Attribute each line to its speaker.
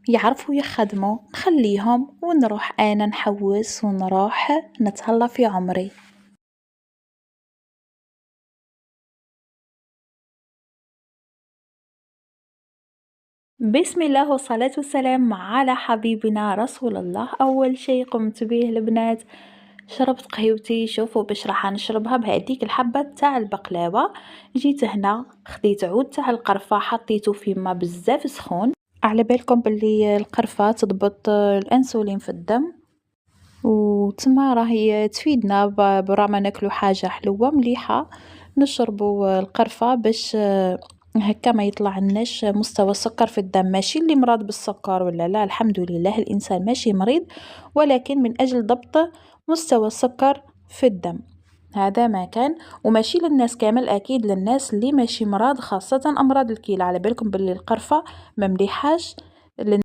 Speaker 1: يعرفوا يخدموا نخليهم ونروح انا نحوس ونروح نتهلا في عمري. بسم الله والصلاة والسلام على حبيبنا رسول الله. أول شيء قمت به البنات شربت قهوتي. شوفوا باش راح نشربها بهذيك الحبة تاع البقلاوة. جيت هنا خديت عود تاع القرفة حطيته في ما بزاف سخون. على بالكم باللي القرفة تضبط الأنسولين في الدم وتما راهي تفيدنا برا ما ناكلو حاجة حلوة مليحة نشربو القرفة باش هكا ما يطلع لناش مستوى السكر في الدم. ماشي اللي مرض بالسكر ولا لا، الحمد لله الإنسان ماشي مريض، ولكن من أجل ضبط مستوى السكر في الدم. هذا ما كان، وماشي للناس كامل، أكيد للناس اللي ماشي مرض، خاصة أمراض الكلى. على بالكم باللي القرفة ما مليحاش